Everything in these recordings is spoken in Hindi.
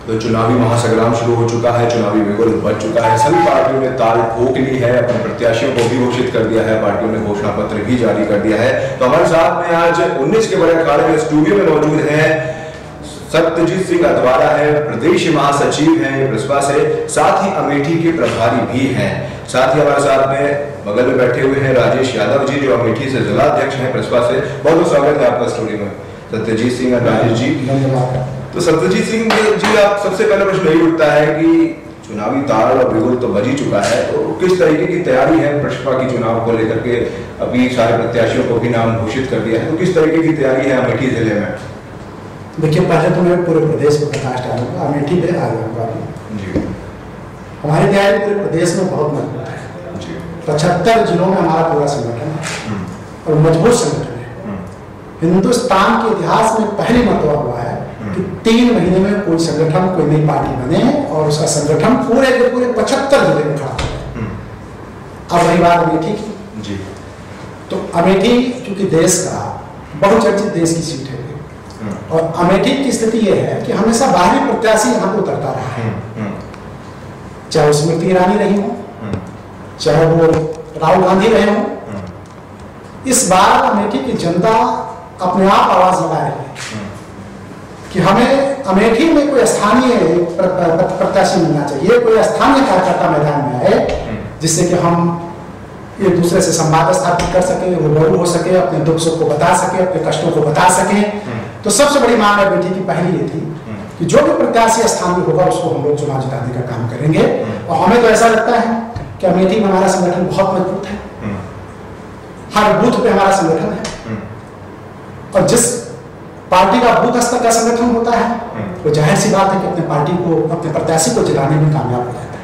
तो चुनावी महासंग्राम शुरू हो चुका है, चुनावी बिगुल बच चुका है, सभी पार्टियों ने ताल ठोक ली है, अपने प्रत्याशियों को भी घोषित कर दिया है, पार्टियों ने घोषणा पत्र भी जारी कर दिया है। तो हमारे साथ में आज 19 के बड़े अखाड़े में स्टूडियो में मौजूद है सत्यजीत सिंह अधवारा है, प्रदेश महासचिव हैं बसपा से, साथ ही अमेठी के प्रभारी भी हैं। साथ ही हमारे साथ में बगल में बैठे हुए हैं राजेश यादव जी, जो अमेठी से जिला अध्यक्ष हैं बसपा से। बहुत बहुत स्वागत है आपका स्टूडियो में सत्यजीत सिंह और राजेश जी। तो सत्यजीत सिंह जी, आप सबसे पहला प्रश्न यही उठता है कि चुनावी ताल और बिगुल तो बज ही चुका है, तो किस तरीके की तैयारी है बसपा की चुनाव को लेकर के? अभी सारे प्रत्याशियों को भी नाम घोषित कर दिया है, तो किस तरीके की तैयारी है अमेठी जिले में? देखिए, पहले तो मैं पूरे प्रदेश में प्रकाश डालूंगा, अमेठी पे आ जाऊंगा जी। हमारी तैयारी पूरे प्रदेश में बहुत मजबूत है। 75 जिलों में हमारा पूरा संगठन है और मजबूत संगठन है। हिंदुस्तान के इतिहास में पहली मरतबा हुआ है कि 3 महीने में कोई संगठन, कोई नई पार्टी बने और उसका संगठन पूरे के पूरे 75 जिले में खड़ा हो। अब रही बात अमेठी की, तो अमेठी चूंकि देश का बहुचर्चित देश की सीट है और अमेठी की स्थिति यह है कि हमेशा बाहरी प्रत्याशी यहाँ पे उतरता रहा है, चाहे स्मृति ईरानी रही हो, चाहे वो राहुल गांधी रहे हो। इस बार अमेठी की जनता अपने आप आवाज लगा रही है कि हमें अमेठी में कोई स्थानीय प्रत्याशी मिलना चाहिए, कोई स्थानीय कार्यकर्ता मैदान में आए जिससे कि हम एक दूसरे से संवाद स्थापित कर सके, रूबरू हो सके, अपने दुख सुख को बता सके, अपने कष्टों को बता सके। तो सबसे बड़ी मांग अमेठी की पहली ये थी कि जो भी प्रत्याशी स्थानीय होगा उसको हम लोग चुनाव जिताने का काम करेंगे। और हमें तो ऐसा लगता है कि अमेठी में हमारा संगठन बहुत मजबूत है, हर बूथ पे हमारा संगठन है और जिस पार्टी का बूथ स्तर का संगठन होता है वो जाहिर सी बात है कि अपने पार्टी को, अपने प्रत्याशी को जिताने में कामयाब हो जाता है।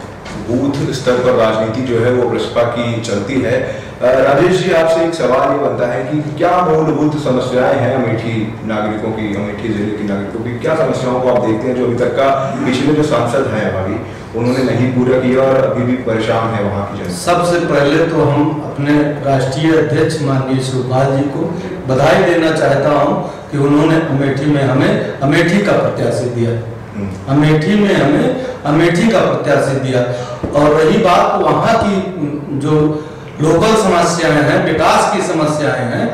बूथ स्तर पर राजनीति जो है वो बसपा की चलती है। राजेश जी, आपसे एक सवाल ये बनता है कि क्या मूलभूत समस्याएं हैं अमेठी नागरिकों की, अमेठी जिले की नागरिकों की? क्या समस्याओं को आप देखते हैं जो अभी तक का पिछले जो सांसद हैं अभी उन्होंने नहीं पूरा किया और अभी भी परेशान है वहाँ की जनता? सबसे पहले तो हम अपने राष्ट्रीय अध्यक्ष माननीय शिवपाल जी को बधाई देना चाहता हूँ कि उन्होंने अमेठी में हमें अमेठी का प्रत्याशी दिया, अमेठी में हमें अमेठी का प्रत्याशी दिया। और रही बात वहाँ की जो लोकल समस्याएं हैं, विकास की समस्याएं हैं,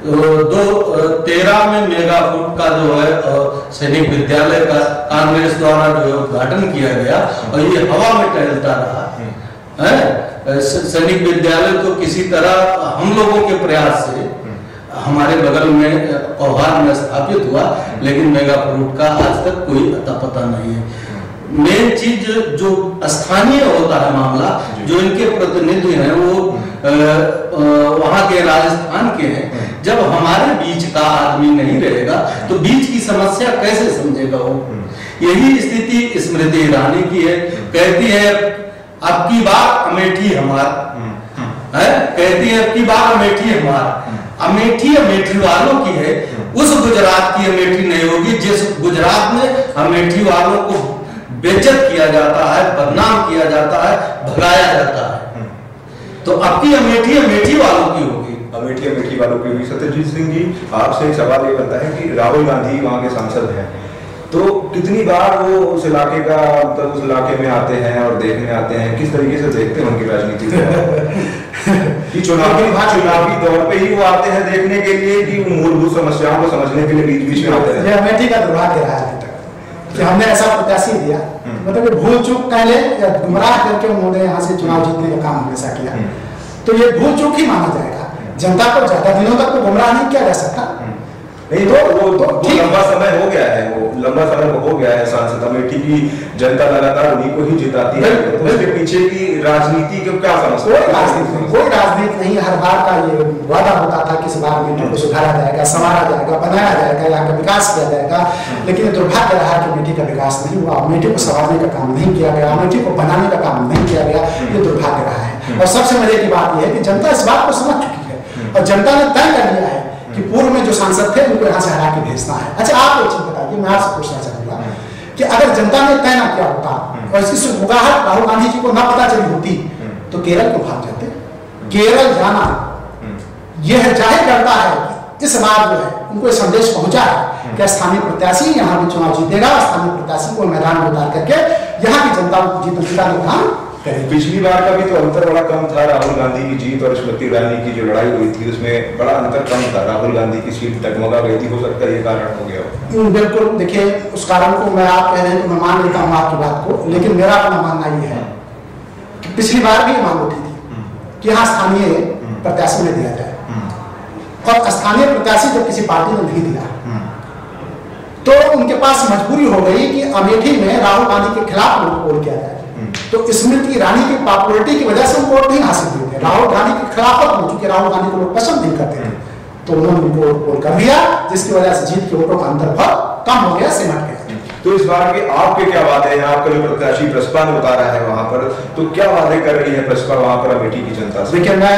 2013 में मेगा फूड का जो है सैनिक विद्यालय का कांग्रेस द्वारा जो उद्घाटन किया गया और ये हवा में टहलता रहा है। सैनिक विद्यालय तो किसी तरह हम लोगों के प्रयास से हमारे बगल में कौहार में स्थापित हुआ, लेकिन मेगा फूड का आज तक कोई अता पता नहीं है। मेन चीज जो स्थानीय होता है मामला, जो इनके प्रतिनिधि हैं वो वहाँ के राजस्थान के हैं, जब हमारे बीच का आदमी नहीं रहेगा तो बीच की समस्या कैसे समझेगा वो? यही स्थिति स्मृति ईरानी की है। कहती है अब की बार अमेठी हमार है, कहती है अब की बार अमेठी हमार। अमेठी अमेठी वालों की है, उस गुजरात की अमेठी नहीं होगी जिस गुजरात में अमेठी वालों को बेइज्जत किया जाता है, बदनाम किया जाता है, भगाया जाता है। तो अब की अमेठी अमेठी वालों की होगी, अमेठी अमेठी वालों की होगी। सत्यजीत सिंह जी, आपसे एक सवाल ये बनता है कि राहुल गांधी वहाँ के सांसद हैं, तो कितनी बार वो उस इलाके का, मतलब उस इलाके में आते हैं और देखने आते हैं? किस तरीके से देखते हैं उनकी राजनीति को? कि चुनावी दौर पे ही वो आते हैं देखने के लिए कि मूलभूत समस्याओं को समझने के लिए बीच बीच में आते हैं? ये अमेठी का दुर्भाग्य रहा है कि हमने ऐसा प्रत्याशी दिया, मतलब भूल चूक कह ले या गुमराह करके उन्होंने यहाँ से चुनाव जीतने का काम हमेशा किया, तो ये भूल चूक ही माना जाएगा। जनता को ज्यादा दिनों तक तो गुमराह नहीं किया जा सकता। नहीं तो वो लंबा समय हो गया है, वो लंबा समय हो गया है सांसद। अमेठी की जनता लगातार उन्हीं को ही जिताती है, तो उसके पीछे की राजनीति को क्या समझते हैं? कोई राजनीति नहीं। हर बार का ये वादा होता था कि इस बार अमेठी को सुधारा जाएगा, संवारा जाएगा, बनाया जाएगा, यहाँ का विकास किया जाएगा, लेकिन दुर्भाग्य रहा कि अमेठी का विकास नहीं हुआ, अमेठी को संवारने का काम नहीं किया गया, अमेठी को बनाने का काम नहीं किया गया। ये दुर्भाग्य रहा है। और सबसे मजे की बात यह है कि जनता इस बात को समझ चुकी है और जनता ने तय कर लिया है कि पूर्व में जो सांसद थे उनको यहाँ से हरा के भेजना है। अच्छा, आप एक चीज बताइए, मैं आपसे पूछना चाहूंगा कि अगर जनता ने तय ना किया होता और इसकी सुगबुगाहट राहुल गांधी जी को ना पता चली होती तो केरल को भाग जाते। केरल जाना यह जाहिर करता है कि इस बार जो है उनको ये संदेश पहुंचा है कि स्थानीय प्रत्याशी यहाँ भी चुनाव जीतेगा, स्थानीय प्रत्याशी को मैदान में उतार करके यहाँ की जनता को जीतने का काम करेगी। पिछली बार का भी तो अंतर बड़ा कम था, राहुल गांधी की जीत और स्मृति ईरानी की जो लड़ाई हुई थी उसमें बड़ा अंतर कम था, राहुल गांधी की सीट डगमगा गई थी, हो सकता है ये कारण हो गया। बिल्कुल, देखिए उस कारण को मैं आप कह रहे हैं तो मैं मान लेता हूँ आपकी बात को, लेकिन मेरा अपना मानना ये है कि पिछली बार भी मांग उठी थी कि यहाँ स्थानीय प्रत्याशी में दिया जाए, और स्थानीय प्रत्याशी जब किसी पार्टी ने नहीं दिया तो उनके पास मजबूरी हो गई कि अमेठी में राहुल गांधी के खिलाफ वोट किया जाए। तो स्मृति ईरानी की पॉपुलरिटी की वजह से वो वोट नहीं हासिल हुए थे, राहुल गांधी के खिलाफ हो चूंकि राहुल गांधी को लोग पसंद नहीं करते थे, तो उन्होंने उनको वोट कर दिया, जिसकी वजह से जीत के वोटों का अंतर बहुत कम हो गया, सिमट गया। तो इस बार के आपके क्या वादे हैं? आपका जो प्रत्याशी प्रसपा ने उतारा है वहां पर, तो क्या वादे कर रही है प्रसपा वहां पर अमेठी की जनता से? देखिए, मैं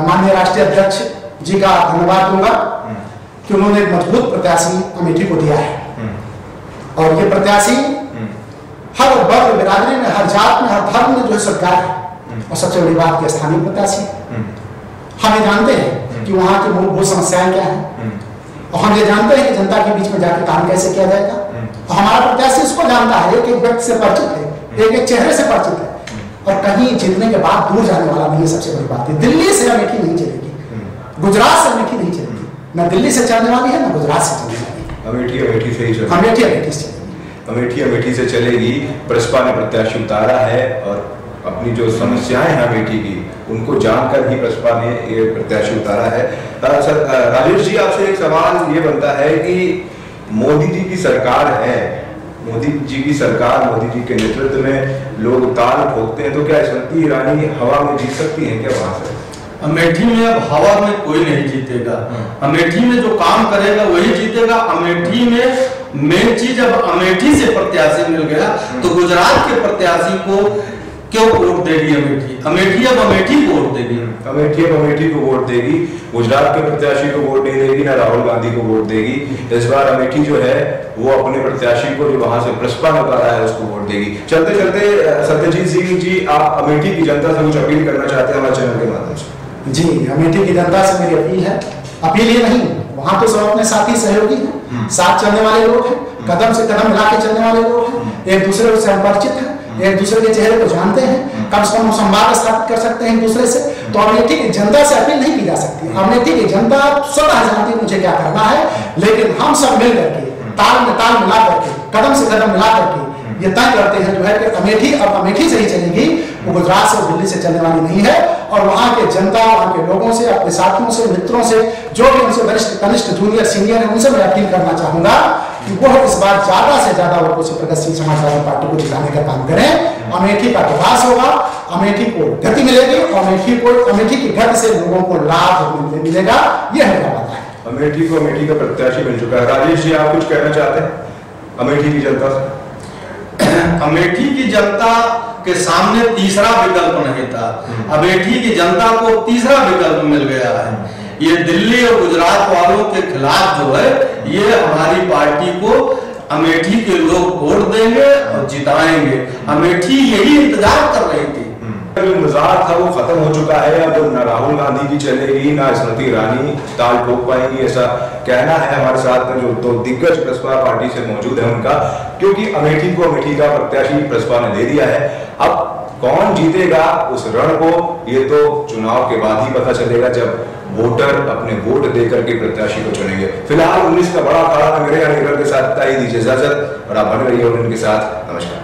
माननीय राष्ट्रीय अध्यक्ष जी का धन्यवाद दूंगा कि उन्होंने एक मजबूत प्रत्याशी अमेठी को दिया है, और ये प्रत्याशी हर वर्ग बिरादरी में, हर जात में, हर धर्म में जो है सरकार है, और सबसे बड़ी बात की स्थानीय प्रत्याशी। हम ये जानते हैं कि वहाँ की मूलभूत समस्याएं क्या हैं, और हम ये जानते हैं कि जनता के बीच में जाकर काम कैसे किया जाएगा, और हमारा प्रत्याशी इसको जानता है, एक व्यक्ति से परिचित है, एक चेहरे से परिचित है, और कहीं जीतने के बाद दूर जाने वाला नहीं है। सबसे बड़ी बात है, दिल्ली से अमेठी नहीं चलेगी, गुजरात से अमेठी नहीं चलेगी, न दिल्ली से चलने वाली है, न गुजरात से चलने वाली है, अमेठी से ही चलेगी। अमेठी से चलेगी। प्रसपा ने प्रत्याशी उतारा है, और अपनी जो समस्याएं हैं अमेठी की उनको जानकर ही प्रसपा ने ये प्रत्याशी उतारा है। सर राजेश जी, आपसे एक सवाल ये बनता है कि मोदी जी की सरकार है, मोदी जी की सरकार, मोदी जी के नेतृत्व में लोग ताल ठोकते हैं, तो क्या स्मृति ईरानी हवा में जीत सकती हैं क्या वहां से? अमेठी में अब हवा में कोई नहीं जीतेगा, अमेठी में जो काम करेगा वही जीतेगा। अमेठी में मेन चीज, अब अमेठी से प्रत्याशी मिल गया तो गुजरात के प्रत्याशी को क्यों वोट देगी अमेठी? अमेठी अब अमेठी को वोट देगी, अमेठी अब अमेठी को वोट देगी, गुजरात के प्रत्याशी को वोट नहीं देगी, ना राहुल गांधी को वोट देगी। इस बार अमेठी जो है वो अपने प्रत्याशी को जो वहां से प्रसपा ने उतारा है उसको वोट देगी। चलते चलते सत्यजीत सिंह जी, आप अमेठी की जनता से कुछ अपील करना चाहते हैं हमारे चैनल के माध्यम से? जी, अमेठी की जनता से मेरी अपील है, अपील ये नहीं, वहां तो सब अपने साथी सहयोगी हैं, साथ चलने वाले लोग हैं, कदम से कदम मिला के चलने वाले लोग हैं, एक दूसरे से परिचित हैं, एक दूसरे के चेहरे को जानते हैं, कम से कम संवाद स्थापित कर सकते हैं एक दूसरे से। तो अमेठी की जनता से अपील नहीं की जा सकती, अमेठी की जनता स्वतः जानती है मुझे क्या करना है, लेकिन हम सब मिल करके ताल में ताल मिला करके, कदम से कदम मिला करके ये तय करते हैं जो है कि अमेठी अब अमेठी से ही चलेगी, वो गुजरात से, दिल्ली से चलने वाली नहीं है। और वहाँ के जनता, वहाँ के लोगों से, अपने साथियों से, मित्रों से, जो भी उनसे वरिष्ठ, कनिष्ठ, जूनियर, सीनियर है, उनसे मैं अपील करना चाहूंगा कि वो इस बार ज्यादा से ज्यादा वोटों से प्रगतिशील समाजवादी पार्टी को जिताने का काम करें। अमेठी का विकास होगा, अमेठी को गति मिलेगी, और अमेठी की गति से लोगों को लाभ मिलेगा, यह मेरा वादा है। अमेठी को अमेठी का प्रत्याशी मिल चुका है। राजेश जी, आप कुछ कहना चाहते हैं अमेठी की जनता से? अमेठी की जनता के सामने तीसरा विकल्प नहीं था, अमेठी की जनता को तीसरा विकल्प मिल गया है। ये दिल्ली और गुजरात वालों के खिलाफ जो है, ये हमारी पार्टी को अमेठी के लोग वोट देंगे और जिताएंगे। अमेठी यही इंतजार कर रही थी। जो मजाक था वो खत्म हो चुका है, अब ना राहुल गांधी की चलेगी, ना स्मृति ईरानी ताल ठोक पाएंगी, ऐसा कहना है हमारे साथ में जो दो दिग्गज प्रसपा पार्टी से मौजूद है उनका, क्योंकि अमेठी को अमेठी का प्रत्याशी प्रसपा ने दे दिया है। अब कौन जीतेगा उस रण को ये तो चुनाव के बाद ही पता चलेगा, जब वोटर अपने वोट देकर के प्रत्याशी को चुनेंगे। फिलहाल 19 का बड़ा अखाड़ा मेरे के साथ दीजिए इजाजत, और आप बने रहिए उनके साथ। नमस्कार।